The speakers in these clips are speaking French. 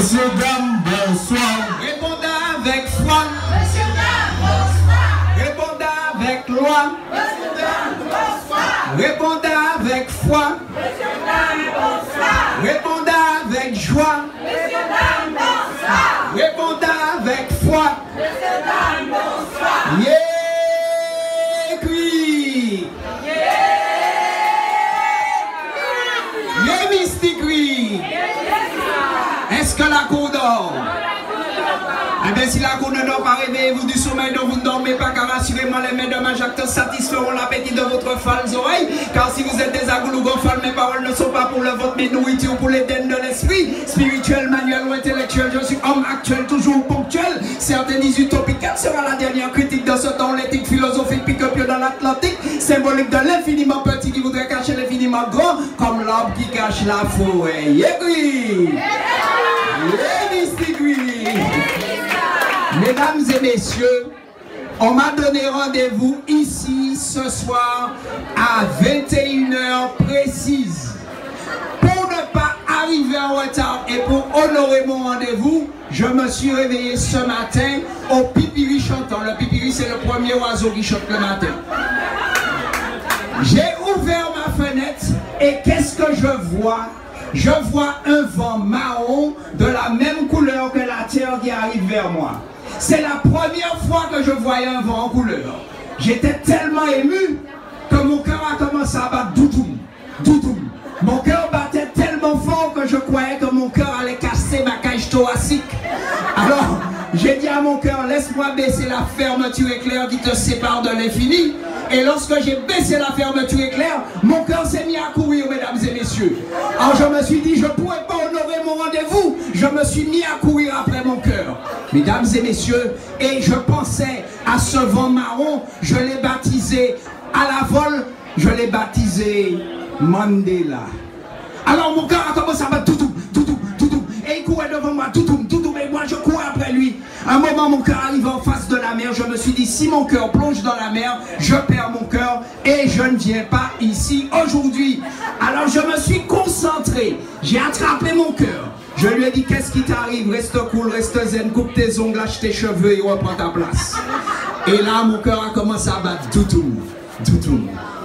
Monsieur, dame, bonsoir. Répondez avec foi. Monsieur, dame, bonsoir. Répondez avec loi. Monsieur, dame, bonsoir. Répondez avec foi. Monsieur, dame, bonsoir. Répondez avec joie. Monsieur, dame, bonsoir. Répondez avec foi. Monsieur, dame, bonsoir. Yé-cri. Yé-mystique-cri. Est-ce que la cour dort? Eh bien, si la cour ne dort pas, réveillez-vous du sommeil dont vous ne dormez pas, car assurément les mains de ma acteurs satisferont l'appétit de votre folles oreilles. Car si vous êtes des agoulougons folles, mes paroles ne sont pas pour le vôtre, mais nourriture pour les dents de l'esprit. Spirituel, manuel ou intellectuel, je suis homme actuel, toujours ponctuel. Certains disent utopique, quelle sera la dernière critique de ce temps, l'éthique philosophique pique-pied dans l'Atlantique, symbolique de l'infiniment petit qui voudrait cacher l'infiniment grand, comme l'arbre qui cache la forêt. Yégui! Mesdames et messieurs, on m'a donné rendez-vous ici ce soir à 21h précise. Pour ne pas arriver en retard et pour honorer mon rendez-vous, je me suis réveillé ce matin au pipiri chantant. Le pipiri, c'est le premier oiseau qui chante le matin. J'ai ouvert ma fenêtre et qu'est-ce que je vois? Je vois un vent marron de la même couleur que la terre qui arrive vers moi. C'est la première fois que je voyais un vent en couleur. J'étais tellement ému que mon cœur a commencé à battre doudoum, doudoum. Mon cœur battait tellement fort que je croyais que mon cœur allait casser ma cage thoracique. Alors, j'ai dit à mon cœur, laisse-moi baisser la fermeture éclair qui te sépare de l'infini. Et lorsque j'ai baissé la fermeture éclair, mon cœur s'est mis à courir, mesdames et messieurs. Alors je me suis dit, je ne pourrais pas honorer mon rendez-vous. Je me suis mis à courir après mon cœur. Mesdames et messieurs, et je pensais à ce vent marron, je l'ai baptisé à la vol, je l'ai baptisé Mandela. Alors mon cœur a commencé à battre toutou, toutou, toutou. Et il courait devant moi, toutou, toutou. Et moi je courais après lui. Un moment mon cœur arrive en face de la mer. Je me suis dit, si mon cœur plonge dans la mer, je perds mon cœur et je ne viens pas ici aujourd'hui. Alors je me suis concentré. J'ai attrapé mon cœur. Je lui ai dit, qu'est-ce qui t'arrive? Reste cool, reste zen, coupe tes ongles, lâche tes cheveux et reprends ta place. Et là mon cœur a commencé à battre toutou, toutou,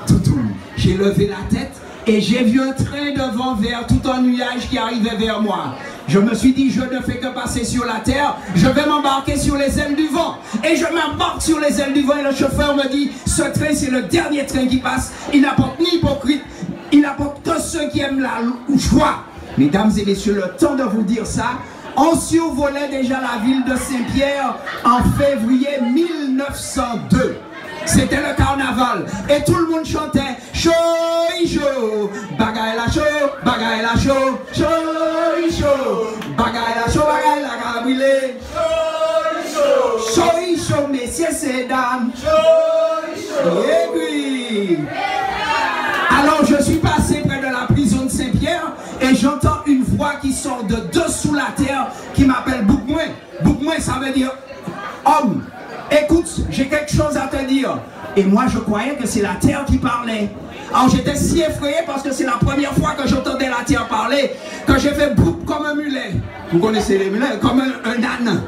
toutou. J'ai levé la tête et j'ai vu un train de vent vert tout en nuage qui arrivait vers moi. Je me suis dit, je ne fais que passer sur la terre, je vais m'embarquer sur les ailes du vent. Et je m'embarque sur les ailes du vent et le chauffeur me dit, ce train c'est le dernier train qui passe, il n'apporte ni hypocrite, il n'apporte que ceux qui aiment la joie. Mesdames et messieurs, le temps de vous dire ça, on survolait déjà la ville de Saint-Pierre en février 1902. C'était le carnaval et tout le monde chantait chaud, chaud, bagaille la chaud, bagaille la chaud, chaud, chaud, bagaille la chaud, bagaille la cabrilé, chaud, chaud, chaud, messieurs et dames, chaud, chaud. Et puis, alors je suis passé près de la prison de Saint-Pierre et j'entends une voix qui sort de dessous la terre qui m'appelle Boukmouin. Boukmouin, ça veut dire homme. Écoute, j'ai quelque chose à te dire. Et moi, je croyais que c'est la terre qui parlait. Alors, j'étais si effrayé parce que c'est la première fois que j'entendais la terre parler, que j'ai fait boum comme un mulet. Vous connaissez les mulets? Comme un âne.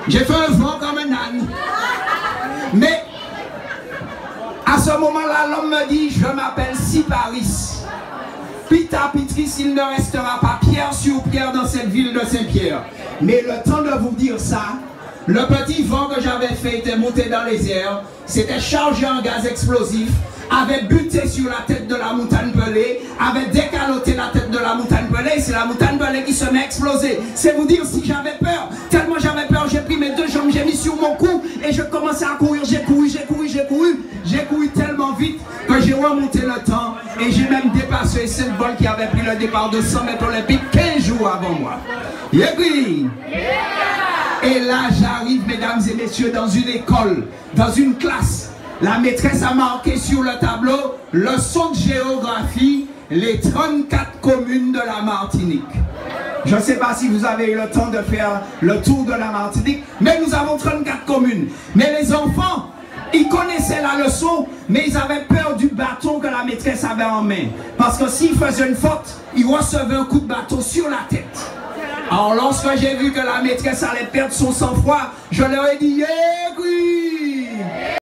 J'ai fait un vent comme un âne. Mais, à ce moment-là, l'homme me dit, je m'appelle Siparis. Pita Pitris, il ne restera pas pierre sur pierre dans cette ville de Saint-Pierre. Mais le temps de vous dire ça, le petit vent que j'avais fait était monté dans les airs, s'était chargé en gaz explosif, avait buté sur la tête de la montagne pelée, avait décaloté la tête de la montagne pelée, c'est la montagne pelée qui se met à exploser. C'est vous dire si j'avais peur, tellement j'avais peur, j'ai pris mes deux jambes, j'ai mis sur mon cou et je commençais à courir, j'ai couru tellement vite que j'ai remonté le temps et j'ai même dépassé cette vol qui avait pris le départ de 100 mètres olympiques 15 jours avant moi. Et puis, et là j'arrive, mesdames et messieurs, dans une école, dans une classe. La maîtresse a marqué sur le tableau leçon de géographie, les 34 communes de la Martinique. Je ne sais pas si vous avez eu le temps de faire le tour de la Martinique, mais nous avons 34 communes. Mais les enfants, ils connaissaient la leçon, mais ils avaient peur du bâton que la maîtresse avait en main. Parce que s'ils faisaient une faute, ils recevaient un coup de bâton sur la tête. Alors lorsque j'ai vu que la maîtresse allait perdre son sang-froid, je leur ai dit,